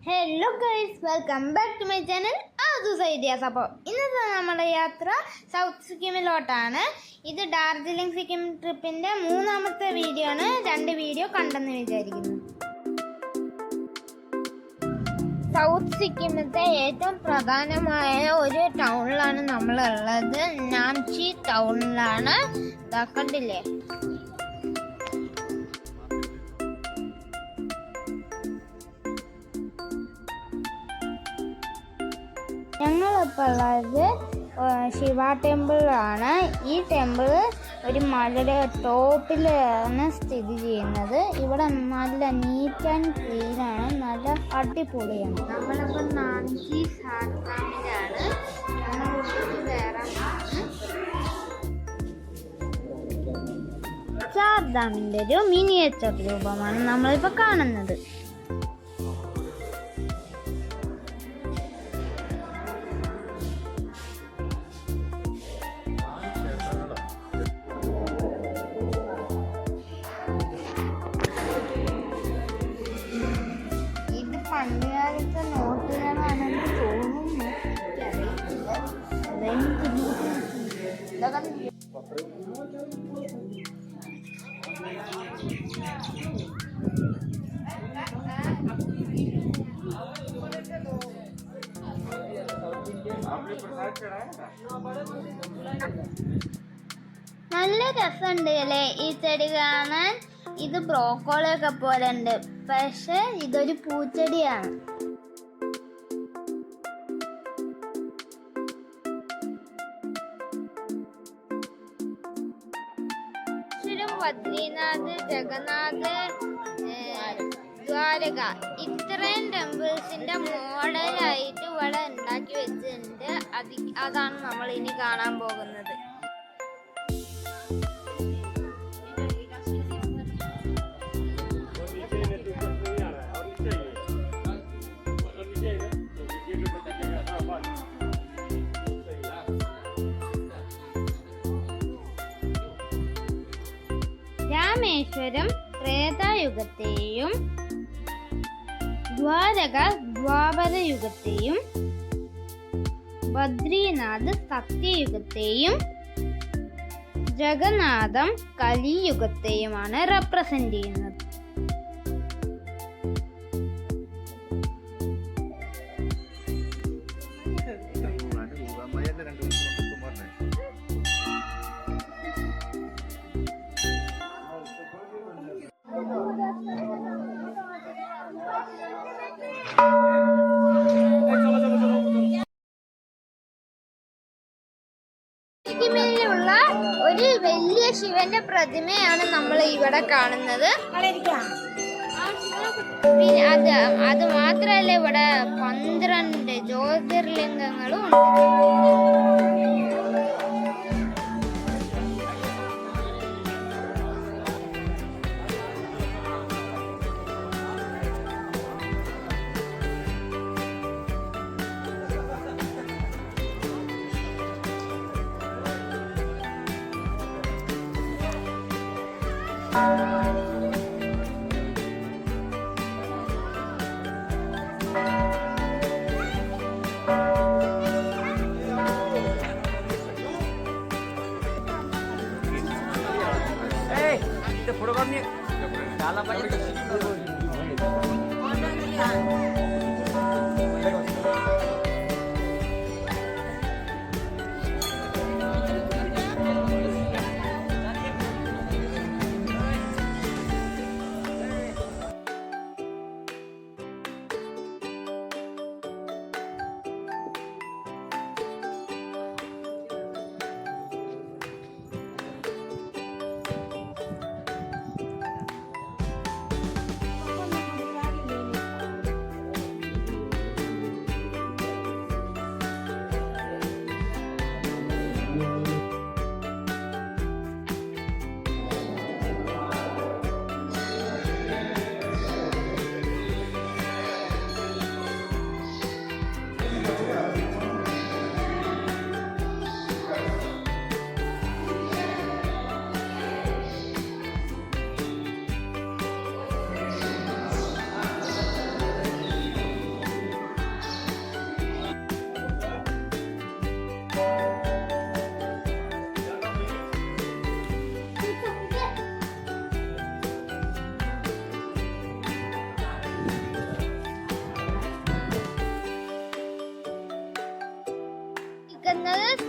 Hello guys, welcome back to my channel Aadhu's ideas. അപ്പോൾ ഇന്നത്തെ നമ്മുടെ യാത്ര സൗത്ത് സിക്കിമിലോട്ടാണ്. ഇത് ഡാർജിലിംഗ് സിക്കിം ട്രിപ്പിൻ്റെ മൂന്നാമത്തെ വീഡിയോ ആണ്. 2 വീഡിയോ കണ്ടെന്ന് വിചാരിക്കുന്നു. സൗത്ത് സിക്കിമിലത്തെ ഏറ്റവും പ്രധാനമായ ഒരു ടൗണിലാണ് നമ്മളുള്ളത്. നാംചി ടൗണിലാണ്. കണ്ടില്ലേ, ഞങ്ങളിപ്പോൾ ഉള്ളത് ശിവ ടെമ്പിളാണ്. ഈ ടെമ്പിൾ ഒരു മലയുടെ ടോപ്പിലാണ് സ്ഥിതി ചെയ്യുന്നത്. ഇവിടെ നല്ല നീറ്റ് ആൻഡ് ക്ലീനാണ്, നല്ല അടിപൊളിയാണ്. നമ്മളിപ്പോൾ നാംചി സാർഡാമിലാണ്. സാർഡാമിൻ്റെ ഒരു മിനിയേച്ചർ രൂപമാണ് നമ്മളിപ്പോൾ കാണുന്നത്. പണ്ടുകാലത്തെ നോട്ടുകളാണെന്ന് തോന്നുന്നു, നല്ല രസമുണ്ട് അല്ലേ ഈ ചെടി കാണാൻ. ഇത് ബ്രോക്കോളിയൊക്കെ പോലെ ഉണ്ട്, പക്ഷെ ഇതൊരു പൂച്ചെടിയാണ്. ബദ്രീനാഥ്, ജഗന്നാഥ്, ദ്വാരക, ഇത്രയും ടെമ്പിൾസിന്റെ മോഡലായിട്ട് ഇവിടെ ഉണ്ടാക്കി വെച്ചിട്ടുണ്ട്. അതാണ് നമ്മൾ ഇനി കാണാൻ പോകുന്നത്. രാമേശ്വരം ത്രേതായുഗത്തെയും ദ്വാരക ദ്വാപരയുഗത്തെയും ബദ്രീനാഥ് സത്യയുഗത്തെയും ജഗന്നാഥം കലിയുഗത്തെയുമാണ് റെപ്രസെന്റ് ചെയ്യുന്നത്. സിക്കിമിലുള്ള ഒരു വലിയ ശിവന്റെ പ്രതിമയാണ് നമ്മൾ ഇവിടെ കാണുന്നത്. പിന്നെ അത് മാത്രമല്ല, ഇവിടെ 12 ജ്യോതിർലിംഗങ്ങളും ഉണ്ട്.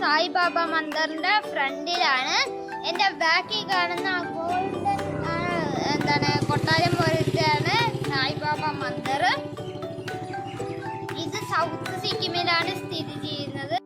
സായിബാബ മന്ദിറിന്റെ ഫ്രണ്ടിലാണ്. എൻ്റെ ബാക്കിൽ കാണുന്ന ഗോൾഡൻ കൊട്ടാരം പോലത്തെയാണ് സായിബാബ മന്ദിർ. ഇത് സൗത്ത് സിക്കിമിലാണ് സ്ഥിതി ചെയ്യുന്നത്.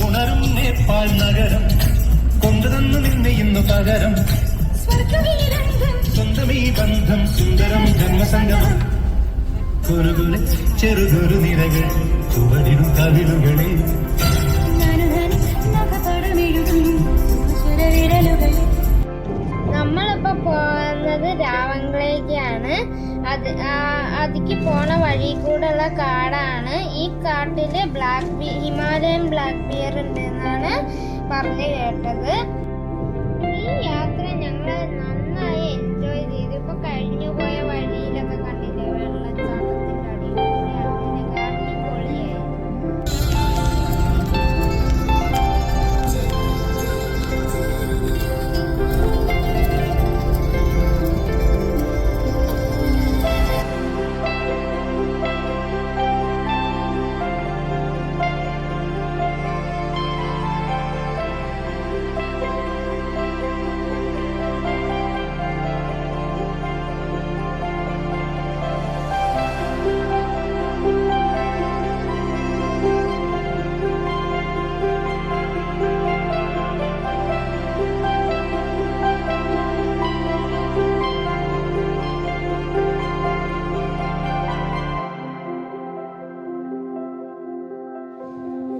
ഉണരും നേപ്പാൾ നഗരം കൊണ്ടുതന്നു നിന്നെ ഇന്നു പകരം സ്വന്തം ഈ ബന്ധം സുന്ദരം ജന്മസംഗമം കുറുകുലെ ചെറുകുറു നിരകൾ ചുവടിടും കവിളുകളെ നമ്മളിപ്പോ പോകുന്നത് രാവങ്കിലേക്കാണ്. അതിക്ക് പോണ വഴി കൂടെയുള്ള കാടാണ്. ഈ കാട്ടില് ഹിമാലയൻ ബ്ലാക്ക് ബിയർ ഉണ്ട് എന്നാണ് പറഞ്ഞു കേട്ടത്. ഈ യാത്ര ഞങ്ങൾ നന്നായി എൻജോയ് ചെയ്തു. ഇപ്പൊ കഴിഞ്ഞു പോയ വഴിയിലൊക്കെ കണ്ടില്ലേ വെള്ളച്ചാട്ടത്തിന്റെ അടിപൊളി അടിപൊളിയായി.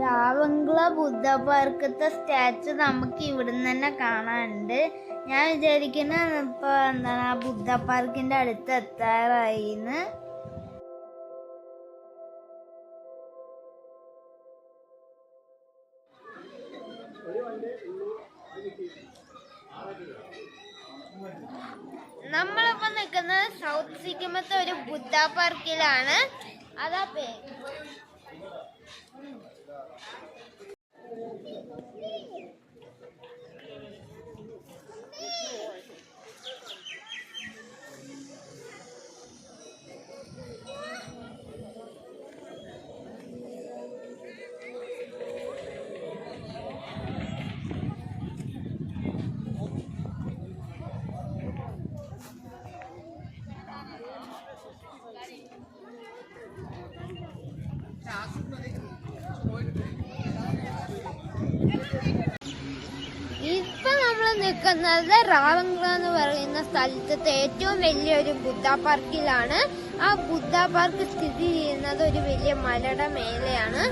രാവങ്കള ബുദ്ധ പാർക്കത്തെ സ്റ്റാച്ചു നമുക്ക് ഇവിടുന്ന് തന്നെ കാണാനുണ്ട്. ഞാൻ വിചാരിക്കുന്നത് ഇപ്പൊ ബുദ്ധ പാർക്കിന്റെ അടുത്ത് എത്താറായിന്ന്. നമ്മളിപ്പോ നിൽക്കുന്നത് സൗത്ത് സിക്കിമത്തെ ഒരു ബുദ്ധ പാർക്കിലാണ്. അതാ പേര്. ഇപ്പൊ നമ്മൾ നിൽക്കുന്നത് രാവങ്കള എന്ന് പറയുന്ന സ്ഥലത്തെ ഏറ്റവും വലിയൊരു ബുദ്ധ പാർക്കിലാണ്. ആ ബുദ്ധ പാർക്ക് സ്ഥിതി ചെയ്യുന്നത് ഒരു വലിയ മലയുടെ മേലെയാണ്.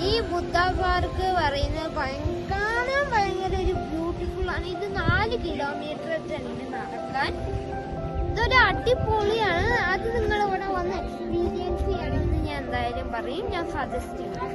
ഈ ബുദ്ധ പാർക്ക് പറയുന്നത് കാണാൻ ഭയങ്കര ഒരു ബ്യൂട്ടിഫുൾ ആണ്. ഇത് 4 കിലോമീറ്റർ ഉണ്ട് നടക്കാൻ. ഇതൊരു അടിപൊളിയാണ്. അത് നിങ്ങളിവിടെ വന്ന് എക്സ്പീരിയൻസ് ചെയ്യണമെന്ന് ഞാൻ എന്തായാലും പറയും. ഞാൻ സജസ്റ്റ് ചെയ്യും.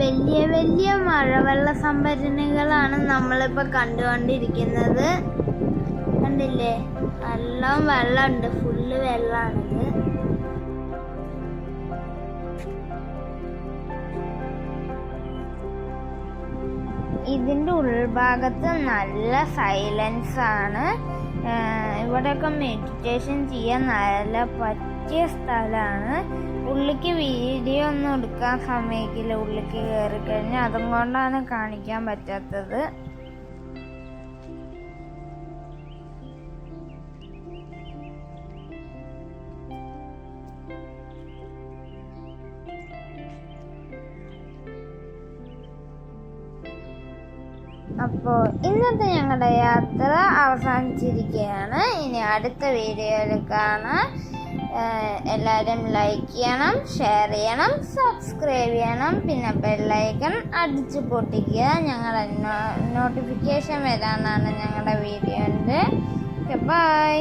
വലിയ വലിയ മഴവെള്ള സംഭരണികളാണ് നമ്മളിപ്പോൾ കണ്ടുകൊണ്ടിരിക്കുന്നത്. കണ്ടില്ലേ, എല്ലാം വെള്ളമുണ്ട്, ഫുള്ള് വെള്ളമാണിത്. ഇതിൻ്റെ ഉൾഭാഗത്ത് നല്ല സൈലൻസ് ആണ്. ഇവിടെയൊക്കെ മെഡിറ്റേഷൻ ചെയ്യാൻ നല്ല പറ്റിയ സ്ഥലമാണ്. ഉള്ളിക്ക് വീഡിയോ ഒന്നും എടുക്കാൻ സമ്മതിക്കില്ല, ഉള്ളിക്ക് കയറി കഴിഞ്ഞാൽ. അതും കൊണ്ടാണ് കാണിക്കാൻ പറ്റാത്തത്. അപ്പോൾ ഇന്നത്തെ ഞങ്ങളുടെ യാത്ര അവസാനിച്ചിരിക്കുകയാണ്. ഇനി അടുത്ത വീഡിയോയിൽ കാണാം. എല്ലാവരും ലൈക്ക് ചെയ്യണം, ഷെയർ ചെയ്യണം, സബ്സ്ക്രൈബ് ചെയ്യണം, പിന്നെ ബെല്ലൈക്കൺ അടിച്ചു പൊട്ടിക്കുക. ഞങ്ങളുടെ നോട്ടിഫിക്കേഷൻ വരാനാണ് ഞങ്ങളുടെ വീഡിയോൻ്റെ. ബൈ.